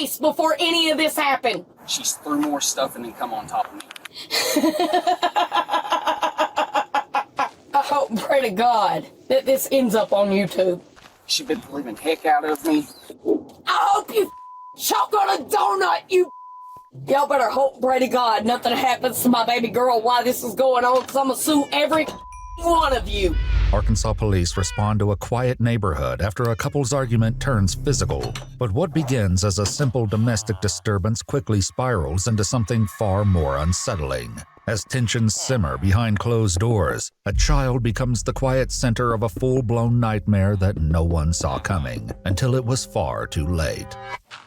face before any of this happened. She threw more stuff and then come on top of me. I hope and pray to God that this ends up on YouTube. She been the living heck out of me. I hope you choke on a donut, you. Y'all better hope and pray to God nothing happens to my baby girl while this is going on, because I'm going to sue every one of you. Arkansas police respond to a quiet neighborhood after a couple's argument turns physical. But what begins as a simple domestic disturbance quickly spirals into something far more unsettling. As tensions simmer behind closed doors, a child becomes the quiet center of a full-blown nightmare that no one saw coming until it was far too late.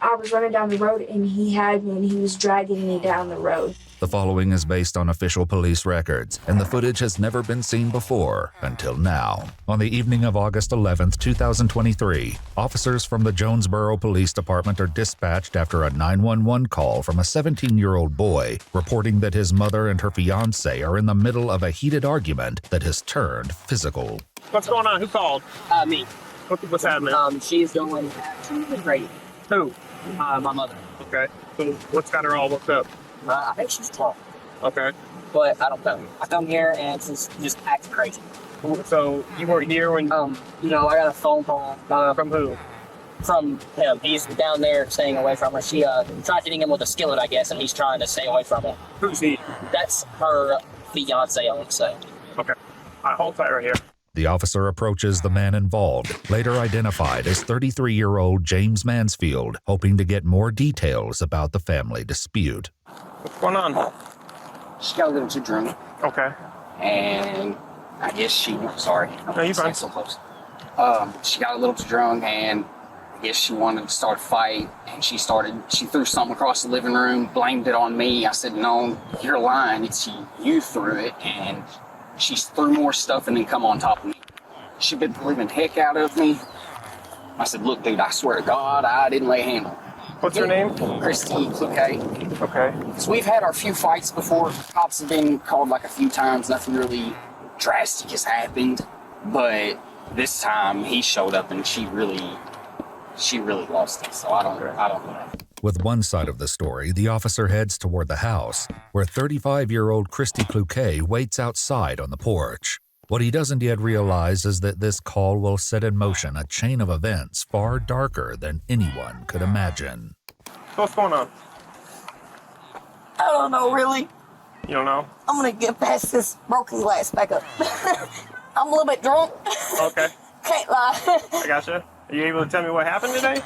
I was running down the road and he had me and he was dragging me down the road. The following is based on official police records, and the footage has never been seen before until now. On the evening of August 11, 2023, officers from the Jonesboro Police Department are dispatched after a 911 call from a 17-year-old boy reporting that his mother and her fiancé are in the middle of a heated argument that has turned physical. What's going on? Who called? Me. What's happening? She's going absolutely crazy. Who? My mother. Okay. So what's got her all worked up? I think she's tall, Okay. but I don't know. I come here and she's just acting crazy. So you weren't here when... I got a phone call from who? from him. He's down there staying away from her. She tried hitting him with a skillet, I guess, and he's trying to stay away from her. Who's he? That's her fiance, I would say. Okay. Hold tight right here. The officer approaches the man involved, later identified as 33-year-old James Mansfield, hoping to get more details about the family dispute. What's going on? She got a little too drunk, Okay. and I guess sorry. No, you're fine. So close. She got a little too drunk, and I guess she wanted to start a fight, and she threw something across the living room, blamed it on me. I said, no, you're lying. You threw it, and she threw more stuff and then come on top of me. She been the living heck out of me. I said, look, dude, I swear to God, I didn't lay a hand on her. What's her name? Christy, okay? Okay. So we've had our few fights before. Cops have been called like a few times. Nothing really drastic has happened. But this time he showed up and she really lost it. So I don't know. With one side of the story, the officer heads toward the house, where 35-year-old Christy Cloquet waits outside on the porch. What he doesn't yet realize is that this call will set in motion a chain of events far darker than anyone could imagine. What's going on? I don't know, really. You don't know? I'm going to get past this broken glass back up. I'm a little bit drunk. Okay. Can't lie. I gotcha. Are you able to tell me what happened today?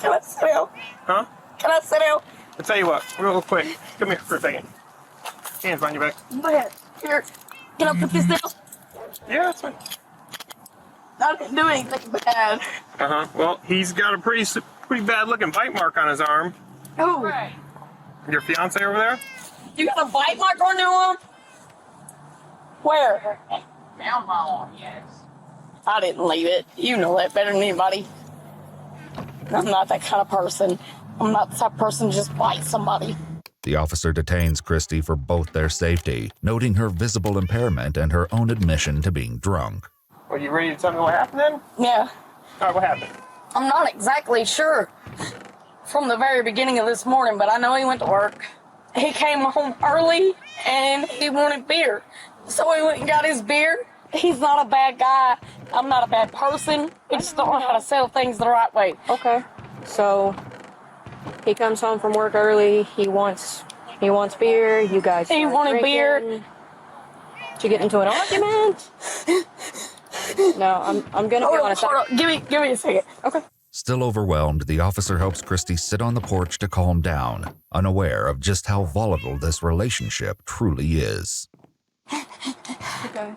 Can I sit down? Huh? Can I sit down? I'll tell you what, real quick. Come here for a second. Hands behind your back. Go ahead. Here. Can I put this down? Yeah, that's fine. I didn't do anything bad. Well, he's got a pretty bad looking bite mark on his arm. Oh. Your fiance over there? You got a bite mark on your arm? Where? Down my arm, yes. I didn't leave it. You know that better than anybody. I'm not that kind of person. I'm not the type of person to just bite somebody. The officer detains Christy for both their safety, noting her visible impairment and her own admission to being drunk. Are you ready to tell me what happened then? Yeah. All right, what happened? I'm not exactly sure from the very beginning of this morning, but I know he went to work. He came home early and he wanted beer. So he went and got his beer. He's not a bad guy. I'm not a bad person. We just don't know how to sell things the right way. Okay. So he comes home from work early. He wants beer. You guys. He wanted beer. Did you get into an argument? No, I'm gonna be honest. Hold on. Give me a second. Okay. Still overwhelmed, the officer helps Christy sit on the porch to calm down, unaware of just how volatile this relationship truly is. Okay.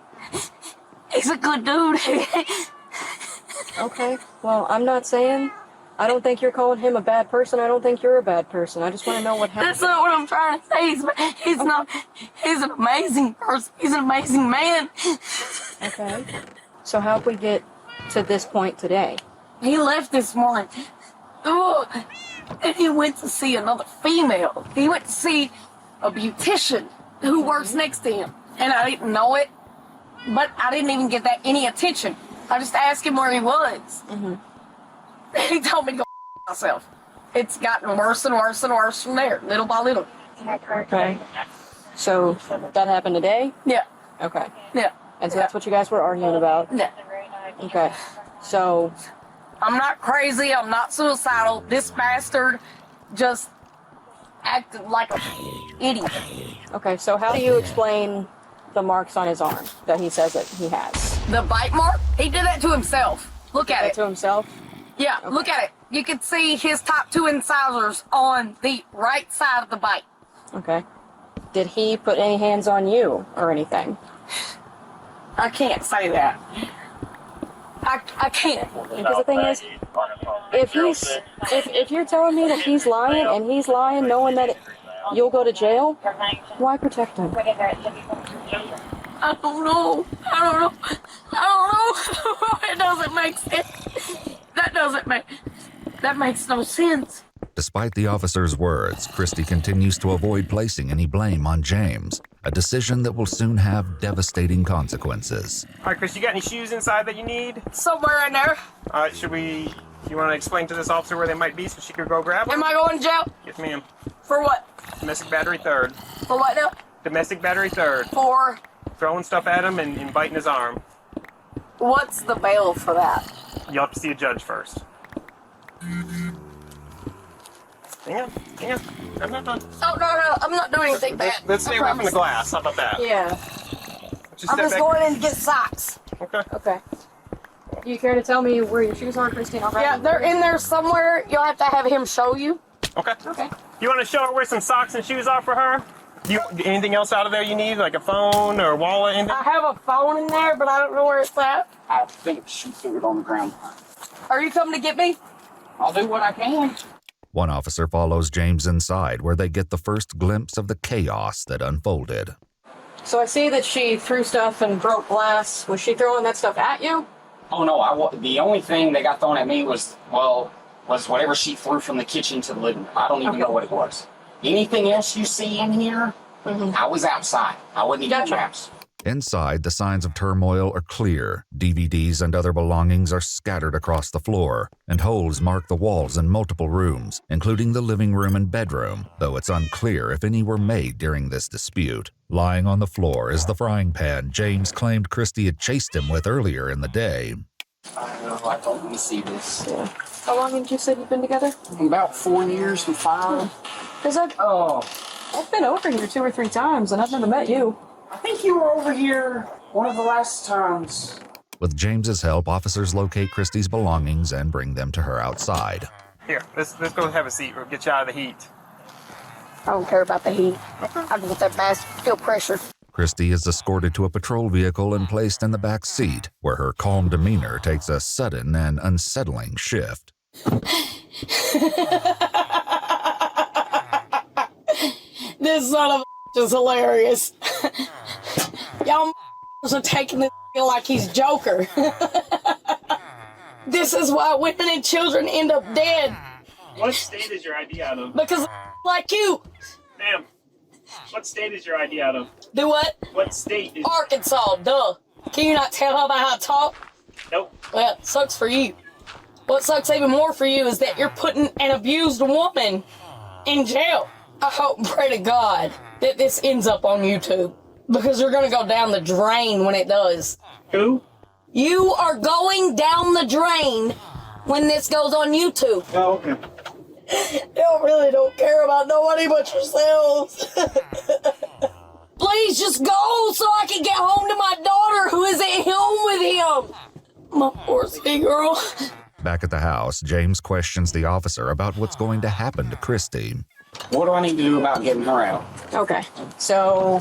He's a good dude. Okay. Well, I'm not saying. I don't think you're calling him a bad person. I don't think you're a bad person. I just want to know what happened. That's not what I'm trying to say. He's not. He's an amazing person. He's an amazing man. Okay. So how'd we get to this point today? He left this morning. Oh, and he went to see another female. He went to see a beautician who works next to him. And I didn't know it, but I didn't even get that any attention. I just asked him where he was. Mm-hmm. He told me to go myself. it's gotten worse and worse and worse from there, little by little. Okay. So that happened today? Yeah, Okay. yeah, And so that's what you guys were arguing about? yeah. Okay. So, I'm not crazy. I'm not suicidal. This bastard just acted like a idiot. okay, so how do you explain the marks on his arm that he says that he has? The bite mark, he did that to himself. Look at That it. to himself? Yeah, look at it. You can see his top 2 incisors on the right side of the bite. Okay. Did he put any hands on you or anything? I can't say that. I can't. Because the thing is, if you're telling me that he's lying and he's lying knowing that you'll go to jail, why protect him? I don't know. It doesn't make sense. That makes no sense. Despite the officer's words, Christy continues to avoid placing any blame on James, a decision that will soon have devastating consequences. All right, Chris, you got any shoes inside that you need? Somewhere in there. All right, you want to explain to this officer where they might be so she could go grab them? Am I going to jail? Yes, ma'am. For what? Domestic battery third. For what now? Domestic battery third. For Throwing stuff at him and biting his arm. what's the bail for that? You'll have to see a judge first. Hang on. I'm not done. Oh, no, I'm not doing anything bad. Let's stay I away from the promise. glass. How about that? Yeah. Just I'm step just back. going in to get socks. Okay. Okay. Do you care to tell me where your shoes are, Christine? I'll grab Yeah, them. they're in there somewhere. You'll have to have him show you. Okay. Okay. You want to show her where some socks and shoes are for her? Anything else out of there you need, like a phone or a wallet? Anything? I have a phone in there, but I don't know where it's at. I think she threw it on the ground. Are you coming to get me? I'll do what I can. One officer follows James inside, where they get the first glimpse of the chaos that unfolded. So I see that she threw stuff and broke glass. Was she throwing that stuff at you? Oh no, the only thing that got thrown at me was whatever she threw from the kitchen to the living room. I don't even know what it was. Anything else you see in here, I was outside. I wasn't even in the house. Inside, the signs of turmoil are clear. DVDs and other belongings are scattered across the floor, and holes mark the walls in multiple rooms, including the living room and bedroom, though it's unclear if any were made during this dispute. Lying on the floor is the frying pan James claimed Christy had chased him with earlier in the day. I don't know. I thought let me see this. Yeah. How long did you say you've been together? About 4 years and 5. Because I've been over here 2 or 3 times, and I've never met you. I think you were over here one of the last times. With James's help, officers locate Christy's belongings and bring them to her outside. Here, let's go have a seat. We'll get you out of the heat. I don't care about the heat. I just want that bastard to feel pressure. Christy is escorted to a patrol vehicle and placed in the back seat, where her calm demeanor takes a sudden and unsettling shift. This son of a is hilarious. Y'all are taking this like he's Joker. This is why women and children end up dead. What state is your ID out of? Because like you. Ma'am, what state is your ID out of? Do what? What state is... Arkansas, duh. Can you not tell by how I talk? Nope. Well, it sucks for you. What sucks even more for you is that you're putting an abused woman in jail. I hope and pray to God that this ends up on YouTube, because you're going to go down the drain when it does. Who? You are going down the drain when this goes on YouTube. Oh, okay. Y'all really don't care about nobody but yourselves. Please just go so I can get home to my daughter who is at home with him. My poor sweet girl. Back at the house, James questions the officer about what's going to happen to Christy. What do I need to do about getting her out? Okay. So,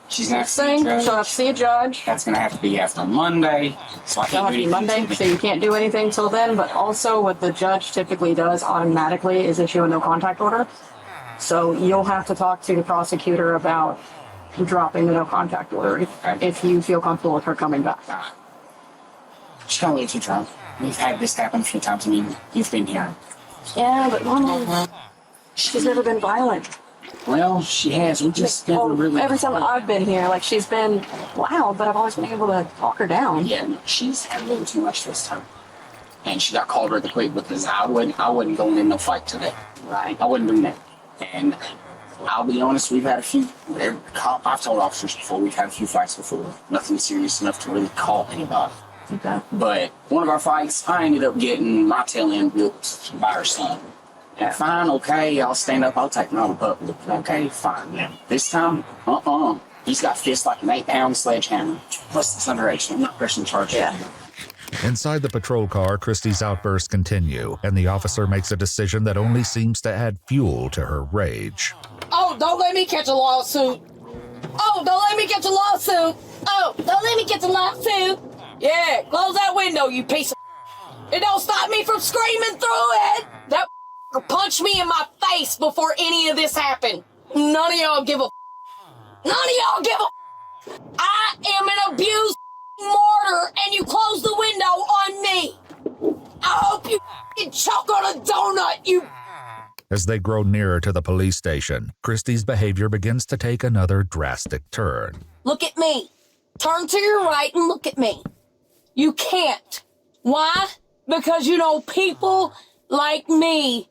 She's not saying she'll have to see a judge. That's going to have to be after Monday. So I It'll can't have do to be anything Monday, till so you can't do anything till then. But also, what the judge typically does automatically is issue a no contact order. So you'll have to talk to the prosecutor about dropping the no contact order if you feel comfortable with her coming back. She's going to leave you drunk. We've had this happen a few times. I mean, you've been here. Yeah, but Mama, she's never been violent. Well, she has. We just never really... Every time I've been here, like, she's been loud, but I've always been able to talk her down. Yeah, she's had a little too much this time. and she got called really quick because I wasn't going in no fight today. Right. I wasn't doing that. And I'll be honest, we've had a few. I've told officers before, we've had a few fights before. Nothing serious enough to really call anybody. Okay. But one of our fights, I ended up getting my tail end whipped by her son. Yeah, fine, okay, I'll stand up, I'll take him out of the public. Okay, fine. Yeah. This time, he's got fists like an 8-pound sledgehammer. Plus, it's underage, I'm not pressing charges. Yeah. Inside the patrol car, Christy's outbursts continue, and the officer makes a decision that only seems to add fuel to her rage. Oh, don't let me catch a lawsuit. Oh, don't let me catch a lawsuit. Oh, don't let me catch a lawsuit. Yeah, close that window, you piece of. It don't stop me from screaming through it. That punched me in my face before any of this happened. None of y'all give a. None of y'all give a. I am an abused martyr, and you close the window on me. I hope you choke on a donut, you. As they grow nearer to the police station, Christy's behavior begins to take another drastic turn. Look at me. Turn to your right and look at me. You can't. Why? Because, people like me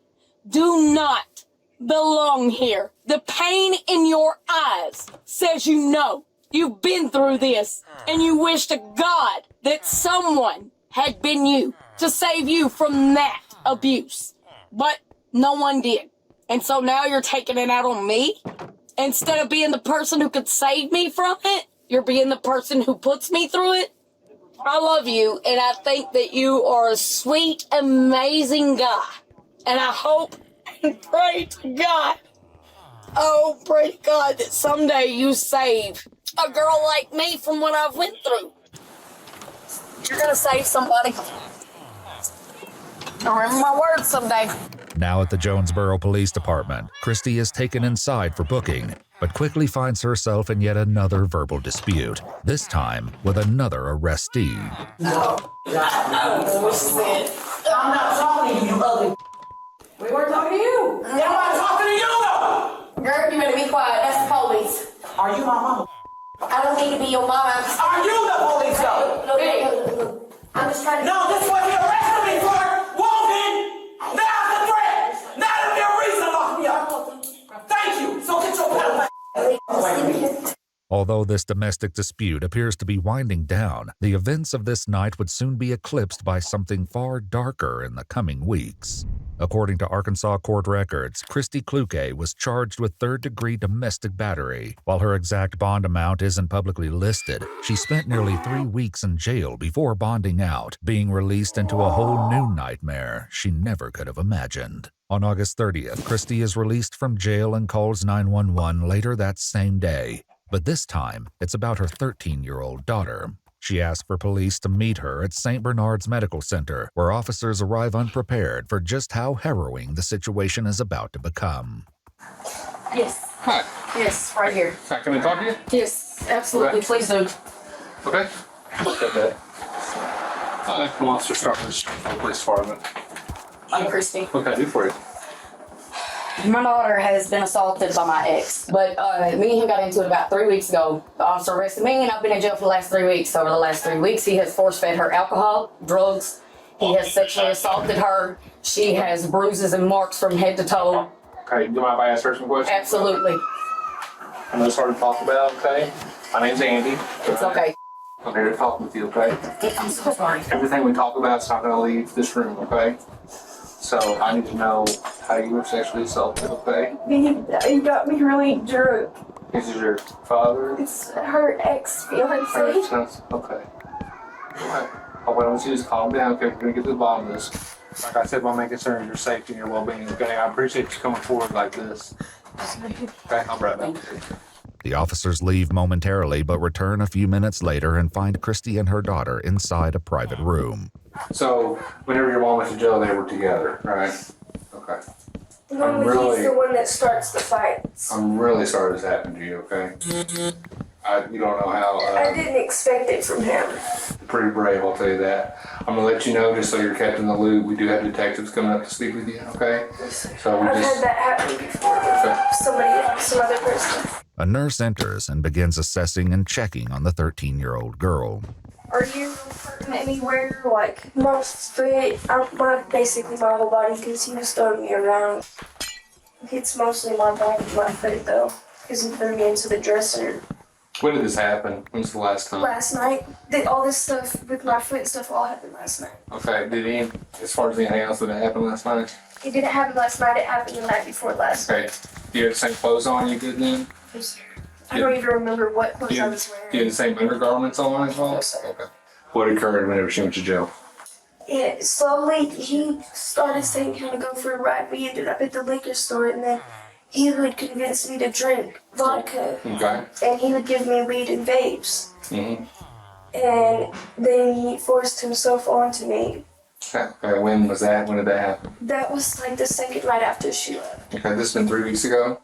do not belong here. The pain in your eyes says you know. You've been through this, and you wish to God that someone had been you to save you from that abuse. But no one did. And so now you're taking it out on me? Instead of being the person who could save me from it, you're being the person who puts me through it? I love you, and I think that you are a sweet, amazing guy. And I hope and pray to God, pray to God that someday you save a girl like me from what I've went through. You're gonna save somebody. Remember my words someday. Now at the Jonesboro Police Department, Christy is taken inside for booking, but quickly finds herself in yet another verbal dispute, this time with another arrestee. No. I'm not talking to you, ugly. We weren't talking to you. Yeah, I'm not talking to you, though. Girl, you better be quiet. That's the police. Are you my mama? I don't need to be your mama. Are you the police, though? No. I'm just trying to... No, this is what you arrested me for. Woman! That's the threat. That'll be a reason to lock me up. Thank you. So get your pen. Although this domestic dispute appears to be winding down, the events of this night would soon be eclipsed by something far darker in the coming weeks. According to Arkansas court records, Christy Kluke was charged with third-degree domestic battery. While her exact bond amount isn't publicly listed, she spent nearly 3 weeks in jail before bonding out, being released into a whole new nightmare she never could have imagined. On August 30th, Christy is released from jail and calls 911 later that same day. But this time, it's about her 13-year-old daughter. She asks for police to meet her at St. Bernard's Medical Center, where officers arrive unprepared for just how harrowing the situation is about to become. Yes. Hi. Yes, right here. Hi, can I talk to you? Yes, absolutely. Okay. Please do. Okay. Okay. Hi, I'm Officer Starfish, Police Department. I'm Christy. What can I do for you? My daughter has been assaulted by my ex, but me and him got into it about 3 weeks ago. The officer arrested me, and I've been in jail for the last 3 weeks. Over the last 3 weeks, he has force-fed her alcohol, drugs. He has sexually assaulted her. She has bruises and marks from head to toe. Okay, do you mind if I ask her some questions? Absolutely. I know it's hard to talk about, okay? My name's Andy. It's okay. I'm here to talk with you, okay? I'm so sorry. Everything we talk about is not going to leave this room, okay? So I need to know how you were sexually assaulted, okay? He got me really drunk. This is your father? It's her ex-fiance. Okay. Okay. What I want you to just calm down, okay? We're going to get to the bottom of this. Like I said, my main concern is your safety and your well-being, okay? I appreciate you coming forward like this. Okay, I'll be right back. The officers leave momentarily but return a few minutes later and find Christy and her daughter inside a private room. So, whenever your mom went to jail, they were together, right? Okay. Normally he's the one that starts the fights. I'm really sorry this happened to you, okay? You don't know how... I didn't expect it from him. Pretty brave, I'll tell you that. I'm going to let you know, just so you're kept in the loop, we do have detectives coming up to speak with you, okay? So we I've just... had that happen before with some other person. A nurse enters and begins assessing and checking on the 13-year-old girl. Are you hurting anywhere? Like, my foot, basically my whole body, because he was throwing me around. It's mostly my body, my foot, though, because he threw me into the dresser. When did this happen? When was the last time? Last night. All this stuff with my foot and stuff all happened last night. Okay, as far as anything else that happened last night? It didn't happen last night, it happened the night before last. Okay. Do you have the same clothes on you did then? Yes, sir. I don't even remember what clothes I was wearing. Do you have the same undergarments on as well? Yes, sir. Okay. What occurred whenever she went to jail? Yeah, slowly he started saying he wanted to go for a ride. We ended up at the liquor store, and then he would convince me to drink vodka. Okay. And he would give me weed and vapes. Mm-hmm. And then he forced himself onto me. Okay, when was that? When did that happen? That was like the second right after she left. Okay, this has been 3 weeks ago?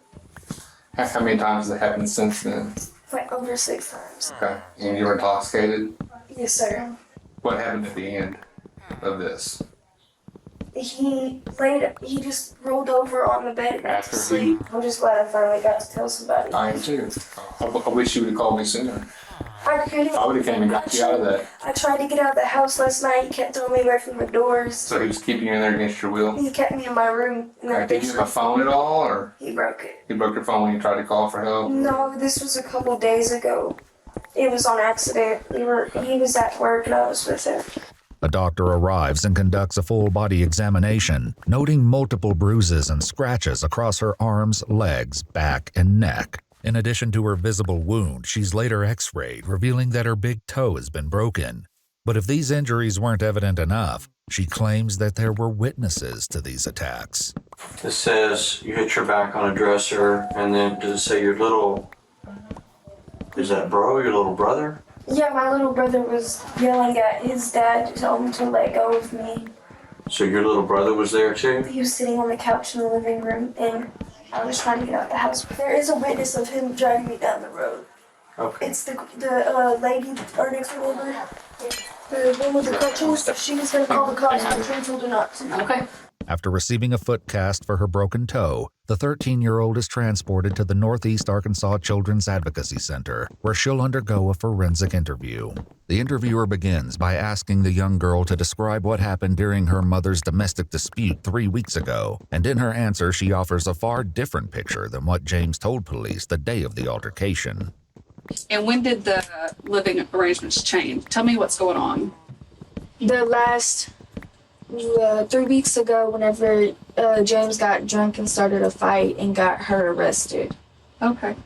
How many times has it happened since then? Like over 6 times. Okay. And you were intoxicated? Yes, sir. What happened at the end of this? He just rolled over on the bed and went to After sleep. I'm just glad I finally got to tell somebody. I am too. I wish you would have called me sooner. I couldn't. I would have came and got you out of that. I tried to get out of the house last night. He kept throwing me away from the doors. So he was keeping you in there against your will? He kept me in my room. In that Did you have a phone at all, or He broke it. you broke your phone when you tried to call for help? No, this was a couple days ago. It was on accident. He was at work and I was with him. A doctor arrives and conducts a full-body examination, noting multiple bruises and scratches across her arms, legs, back, and neck. In addition to her visible wound, she's later x-rayed, revealing that her big toe has been broken. But if these injuries weren't evident enough, she claims that there were witnesses to these attacks. It says you hit your back on a dresser, and then does it say your little, is that your little brother? Yeah, my little brother was yelling at his dad to tell him to let go of me. So your little brother was there too? He was sitting on the couch in the living room and I was trying to get out of the house. But there is a witness of him dragging me down the road. Okay. It's the lady, our next door neighbor, the one with the crutches. She was going to call the cops, but I told her not to. Okay. After receiving a foot cast for her broken toe, the 13-year-old is transported to the Northeast Arkansas Children's Advocacy Center, where she'll undergo a forensic interview. The interviewer begins by asking the young girl to describe what happened during her mother's domestic dispute 3 weeks ago, and in her answer she offers a far different picture than what James told police the day of the altercation. And when did the living arrangements change? Tell me what's going on. The last 3 weeks ago, whenever James got drunk and started a fight and got her arrested. Okay.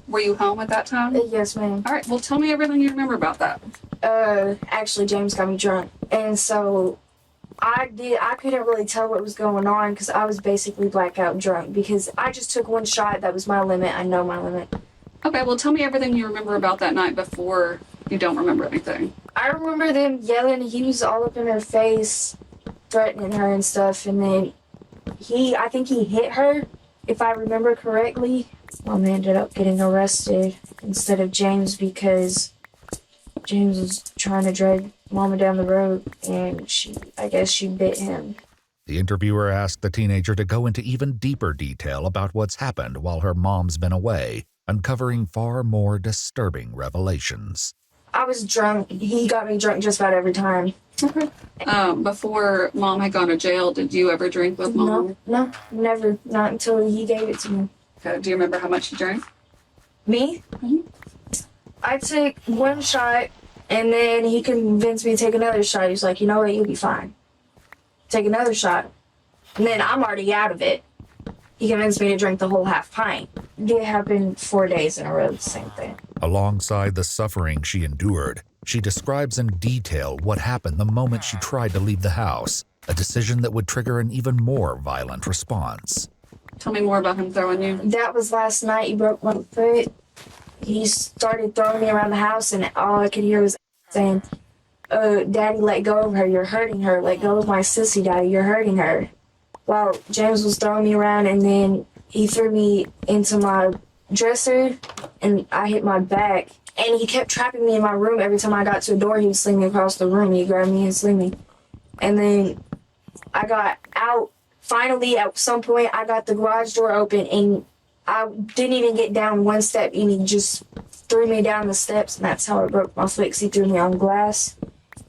Were you home at that time? Yes, ma'am. All right, well, tell me everything you remember about that. Actually, James got me drunk. And so I couldn't really tell what was going on because I was basically blackout drunk because I just took one shot. That was my limit. I know my limit. Okay, well, tell me everything you remember about that night before you don't remember anything. I remember them yelling. He was all up in her face, threatening her and stuff. And then I think he hit her, if I remember correctly. Mom ended up getting arrested instead of James because James was trying to drag Mama down the road and I guess she bit him. The interviewer asked the teenager to go into even deeper detail about what's happened while her mom's been away, uncovering far more disturbing revelations. I was drunk. He got me drunk just about every time. Okay. Before Mom had gone to jail, did you ever drink with Mom? No, never. Not until he gave it to me. Okay. Do you remember how much you drank? Me? Mm-hmm. I took one shot, and then he convinced me to take another shot. He's like, you know what, you'll be fine. Take another shot. And then I'm already out of it. He convinced me to drink the whole half pint. It happened 4 days in a row, the same thing. Alongside the suffering she endured, she describes in detail what happened the moment she tried to leave the house, a decision that would trigger an even more violent response. Tell me more about him throwing you. That was last night. He broke my foot. He started throwing me around the house, and all I could hear was saying, Daddy, let go of her. You're hurting her. Let go of my sissy, Daddy. You're hurting her. Well, James was throwing me around, and then he threw me into my dresser, and I hit my back. And he kept trapping me in my room. Every time I got to a door, he would sling me across the room. He'd grab me and sling me. And then I got out. Finally, at some point, I got the garage door open, and I didn't even get down one step, and he just threw me down the steps, and that's how I broke my foot. 'Cause he threw me on glass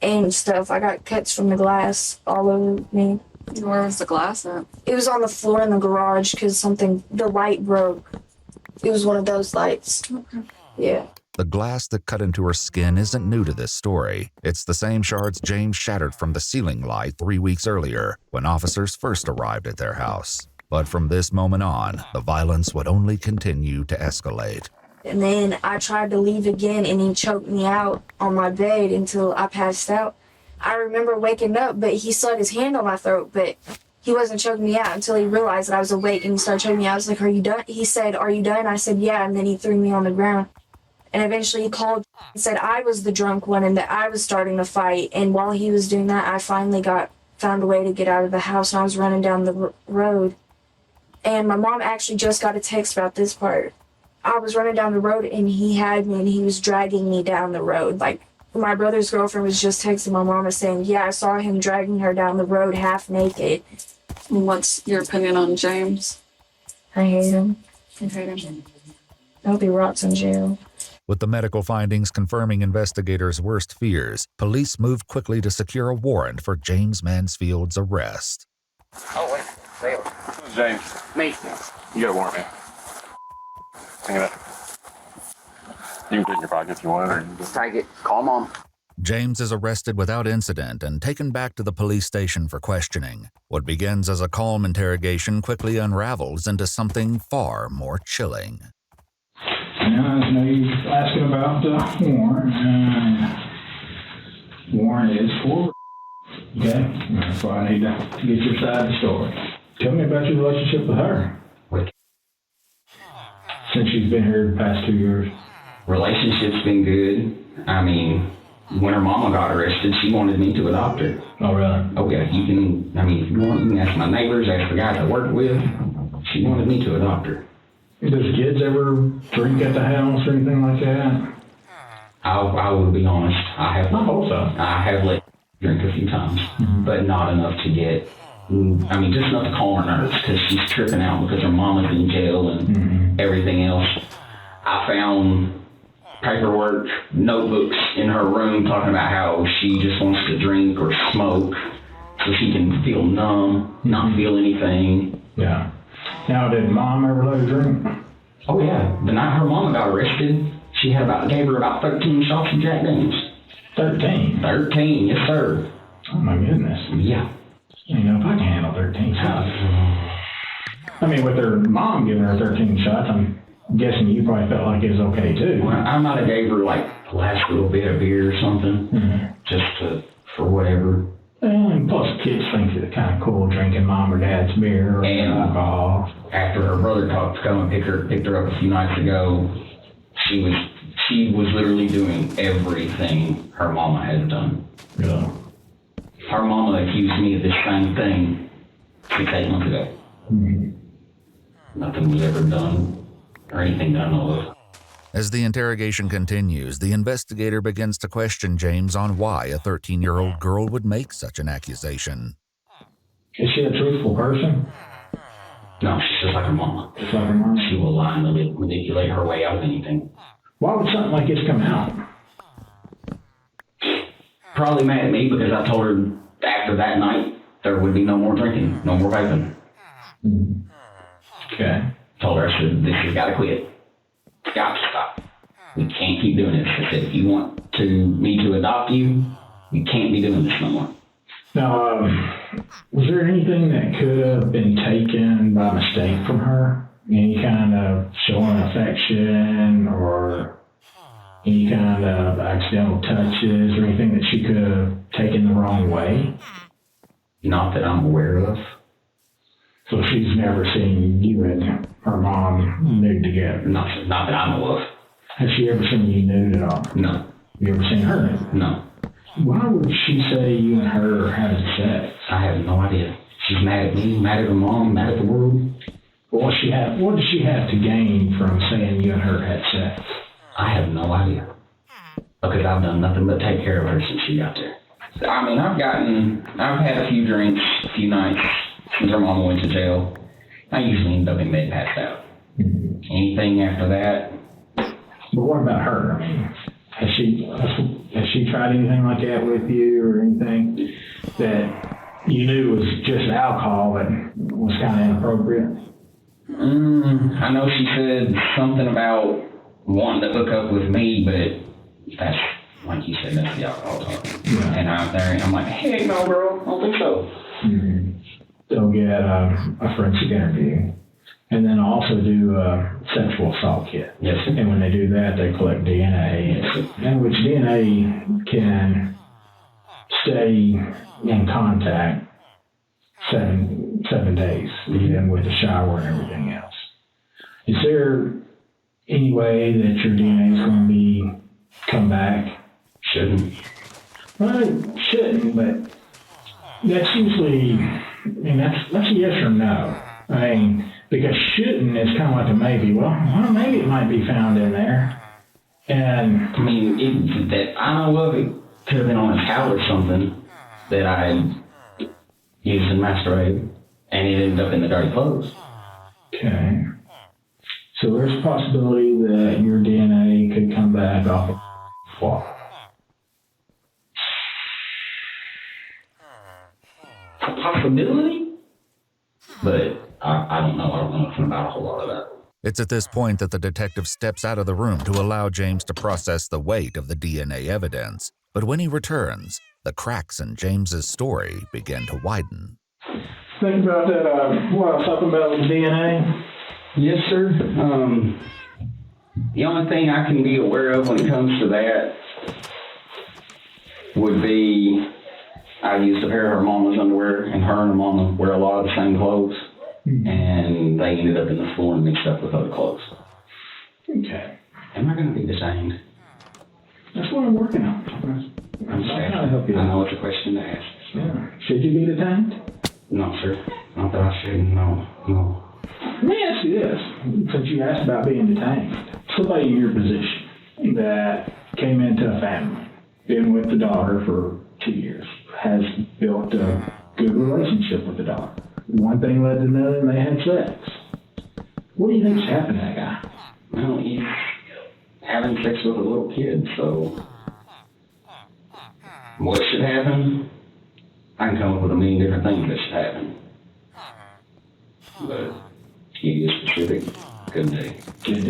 and stuff. I got cuts from the glass all over me. Where was the glass at? It was on the floor in the garage because the light broke. It was one of those lights. Okay. Yeah. The glass that cut into her skin isn't new to this story. It's the same shards James shattered from the ceiling light 3 weeks earlier when officers first arrived at their house. But from this moment on, the violence would only continue to escalate. And then I tried to leave again, and he choked me out on my bed until I passed out. I remember waking up, but he still had his hand on my throat, but he wasn't choking me out until he realized that I was awake, and he started choking me out. I was like, "Are you done?" He said, "Are you done?" I said, "Yeah," and then he threw me on the ground. And eventually he called and said I was the drunk one and that I was starting to fight. And while he was doing that, I finally found a way to get out of the house, and I was running down the road. And my mom actually just got a text about this part. I was running down the road, and he had me, and he was dragging me down the road. Like, my brother's girlfriend was just texting my mama saying, yeah, I saw him dragging her down the road half naked. What's your opinion on James? I hate him. You hate him? I hope he rots in jail. With the medical findings confirming investigators' worst fears, police moved quickly to secure a warrant for James Mansfield's arrest. Oh, wait. Bailey. Who's James? Me. You got a warrant, man. Think of that. You can put it in your pocket if you want, or you can Just take it. Call Mom. James is arrested without incident and taken back to the police station for questioning. What begins as a calm interrogation quickly unravels into something far more chilling. Now, I know you're asking about the warrant. Warrant is for okay? That's why I need to get your side of the story. Tell me about your relationship with her. Since she's been here the past 2 years. Relationship's been good. I mean, when her mama got arrested, she wanted me to adopt her. Oh, really? Okay, if you want, you can ask my neighbors, ask the guys I work with. She wanted me to adopt her. Does kids ever drink at the house or anything like that? I will be honest. I hope so. I have let her drink a few times, but not enough to get, just enough to calm her nerves because she's tripping out because her mama's in jail and everything else. I found paperwork, notebooks in her room talking about how she just wants to drink or smoke so she can feel numb, not feel anything. Yeah. Now, did Mom ever let her drink? Oh, yeah. The night her mama got arrested, she gave her about 13 shots of Jack Daniels. 13? 13, yes, sir. Oh, my goodness. Yeah. You know, if I can handle 13 shots. I mean, with her mom giving her 13 shots, I'm guessing you probably felt like it was okay, too. Well, I might have gave her, the last little bit of beer or something, just for whatever. And plus, kids think it's kind of cool drinking mom or dad's beer or alcohol. After her brother talked to come and picked her up a few nights ago, she was literally doing everything her mama had done. Yeah. Her mama accused me of this same thing 6-8 months ago. Nothing was ever done or anything that I know of. As the interrogation continues, the investigator begins to question James on why a 13-year-old girl would make such an accusation. Is she a truthful person? No, she's just like her mama. Just like her mama? She will lie and manipulate her way out of anything. Why would something like this come out? Probably mad at me because I told her after that night there would be no more drinking, no more vaping. Okay. Told her, I said, this has got to quit. It's got to stop. We can't keep doing this. I said, if you want me to adopt you, we can't be doing this no more. Now, was there anything that could have been taken by mistake from her? Any kind of showing affection or any kind of accidental touches or anything that she could have taken the wrong way? Not that I'm aware of. So she's never seen you and her mom nude together? Not that I know of. Has she ever seen you nude at all? No. You ever seen her nude? No. Why would she say you and her are having sex? I have no idea. She's mad at me, mad at her mom, mad at the world. What does she have to gain from saying you and her had sex? I have no idea. Because I've done nothing but take care of her since she got there. I mean, I've had a few drinks, a few nights since her mama went to jail. I usually end up in bed passed out. Anything after that, But what about her? I mean, has she tried anything like that with you, or anything that you knew was just alcohol that was kind of inappropriate? I know she said something about wanting to hook up with me, but that's, like you said, that's the alcohol talking. Yeah. And I'm there, and I'm like, hey, no, girl, I don't think so. They'll get a forensic interview, and then also do a sexual assault kit. Yes. And when they do that, they collect DNA, and which DNA can stay in contact 7 days, even with the shower and everything else. Is there any way that your DNA is going to come back? Shouldn't. Well, it shouldn't, but that's usually, I mean, that's a yes or no. I mean, because shouldn't is kind of like a maybe. Well, maybe it might be found in there. And I mean, that I know of, it could have been on a towel or something that I used and masturbated, and it ended up in the dirty clothes. okay, so there's a possibility that your DNA could come back off of water. A possibility, but I don't know. I don't know nothing about a whole lot of that. It's at this point that the detective steps out of the room to allow James to process the weight of the DNA evidence. But when he returns, the cracks in James's story begin to widen. Think about that, what I was talking about with DNA? Yes, sir. The only thing I can be aware of when it comes to that would be I used a pair of her mama's underwear, and her and her mama wear a lot of the same clothes, and they ended up in the floor and mixed up with other clothes. Okay. Am I going to be detained? That's what I'm working on. I'm just trying to help you. I know it's a question to ask. Yeah. Should you be detained? No, sir. Not that I shouldn't. No. Let me ask you this, since you asked about being detained. Somebody in your position that came into a family, been with the daughter for 2 years, has built a good relationship with the daughter. One thing led to another, and they had sex. What do you think's happened to that guy? Well, he's having sex with a little kid, so what should happen? I can come up with a million different things that should happen. But to give you a specific, couldn't tell you. Did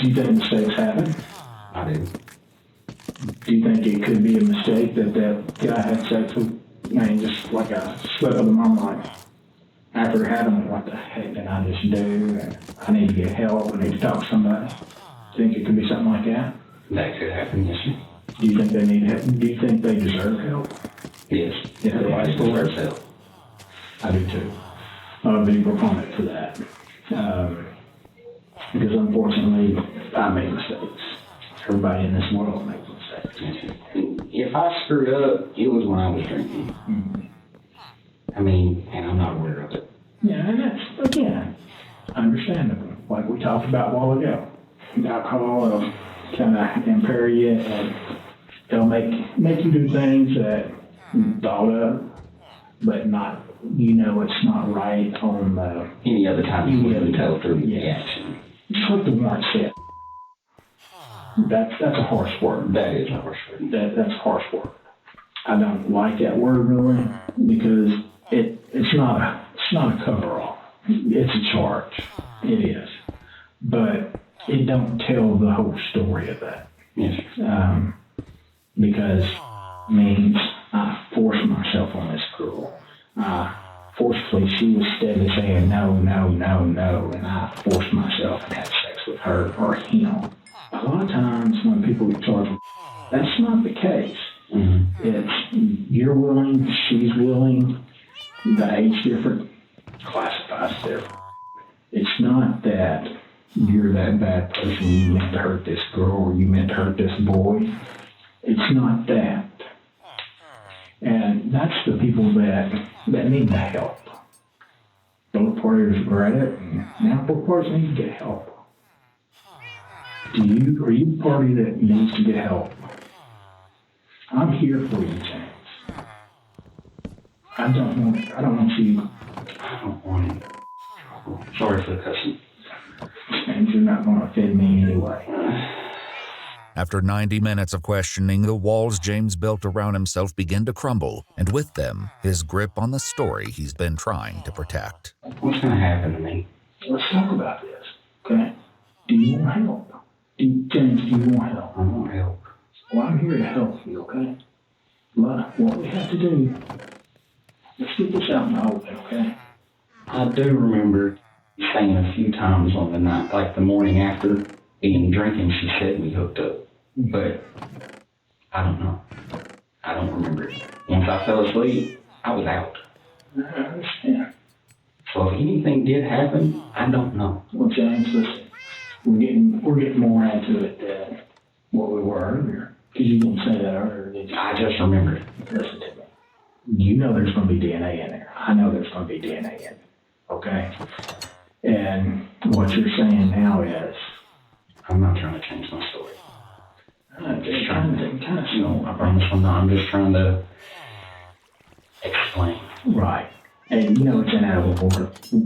do you think mistakes happen? I do. Do you think it could be a mistake that guy had sex with, I mean, just like a slip of the moment, like, after having, what the heck did I just do? I need to get help, I need to talk to somebody. Think it could be something like that? That could happen, yes, sir. Do you think they need help? Do you think they deserve help? Yes. If Everybody deserves help. I do too. I'm a big proponent for that. Because unfortunately, I make mistakes. Everybody in this world makes mistakes. If I screwed up, it was when I was drinking. I mean, and I'm not aware of it. Yeah, and that's, again, understandable. Like we talked about a while ago. Alcohol will kind of impair you, and it'll make you do things that you thought of, but not, it's not right on the... Any other time you wouldn't tell through the action. Just like the warrant said. That's a harsh word. That is a harsh word. That's harsh word. I don't like that word really, because it's not a cover-all. It's a charge. It is. But it don't tell the whole story of that. Yes. Because it means I forced myself on this girl. Forcefully, she was steadily saying no, and I forced myself and had sex with her or him. A lot of times when people get charged, that's not the case. Mm-hmm. It's you're willing, she's willing, the age different classifies different. It's not that you're that bad person, you meant to hurt this girl or you meant to hurt this boy. It's not that. And that's the people that need the help. Both parties regret it, and now both parties need to get help. Are you the party that needs to get help? I'm here for you, James. I don't want you. I don't want it. Sorry for the cussing. because you're not going to offend me anyway. After 90 minutes of questioning, the walls James built around himself begin to crumble, and with them, his grip on the story he's been trying to protect. What's going to happen to me? Let's talk about this, okay? Do you want help? James, do you want help? I want help. Well, I'm here to help you, okay? But what we have to do, let's get this out in the open, okay? I do remember saying a few times on the night, like the morning after being drinking, she said we hooked up. But I don't know. I don't remember it. Once I fell asleep, I was out. I understand. So if anything did happen, I don't know. Well, James, listen, we're getting more into it than what we were earlier. Because you didn't say that earlier, did you? I just remembered. Listen to me. You know there's going to be DNA in there. I know there's going to be DNA in it. Okay? And what you're saying now is... I'm not trying to change my story. I'm just trying to kind of No, I promise I'm not. I'm just trying to explain. Right. And you know it's inedible.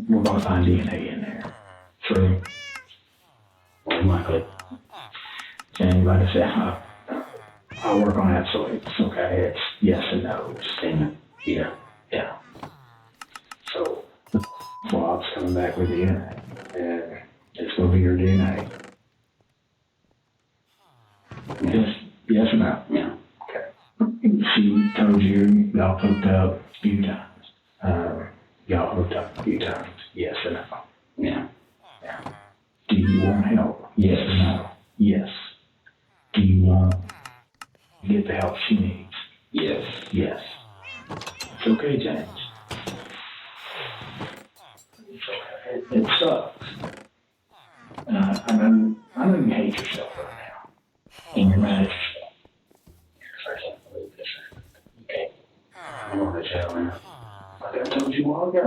We're going to find DNA in there. True. Well, likely. And like I said, I work on absolutes, okay? It's yes and no. Statement. Yeah. Yeah. So, swab's coming back with DNA. And it's going to be your DNA. Yes or no? Yeah. Okay. She told you y'all hooked up a few times. Y'all hooked up a few times. Yes or no? Yeah. Yeah. Do you want help? Yes or no? Yes. Do you want to get the help she needs? Yes. Yes. It's okay, James. It's okay. It sucks. I know you hate yourself right now. And you're mad at yourself. I can't believe this happened. Okay. I'm going to jail now. Like I told you a while ago.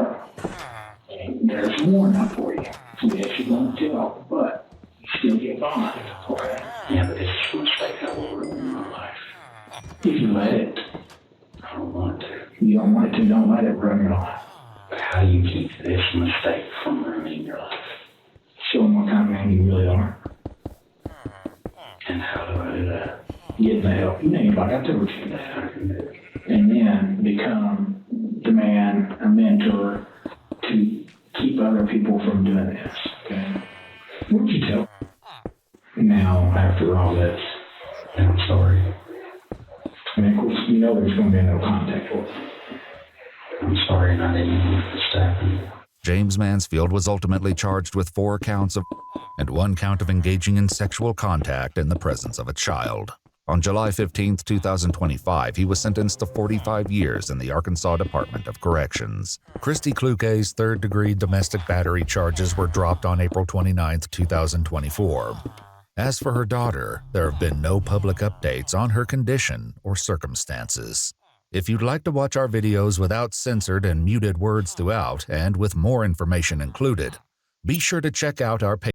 And there's a warrant out for you. So yes, you're going to jail, but you still get bond, okay? Yeah, but this is a mistake that will ruin my life. If you let it. I don't want to. You don't want it to, don't let it ruin your life. But how do you keep this mistake from ruining your life? Show them what kind of man you really are. And how do I do that? Get the help you need, like I told you. That I can do. And then become the man, a mentor, to keep other people from doing this, okay? What'd you tell now, after all this? I'm sorry. And of course, you know there's going to be no contact order. I'm sorry, and I didn't want this to happen. James Mansfield was ultimately charged with 4 counts of and 1 count of engaging in sexual contact in the presence of a child. On July 15, 2025, he was sentenced to 45 years in the Arkansas Department of Corrections. Christy Kluge's third-degree domestic battery charges were dropped on April 29, 2024. As for her daughter, there have been no public updates on her condition or circumstances. If you'd like to watch our videos without censored and muted words throughout and with more information included, be sure to check out our page.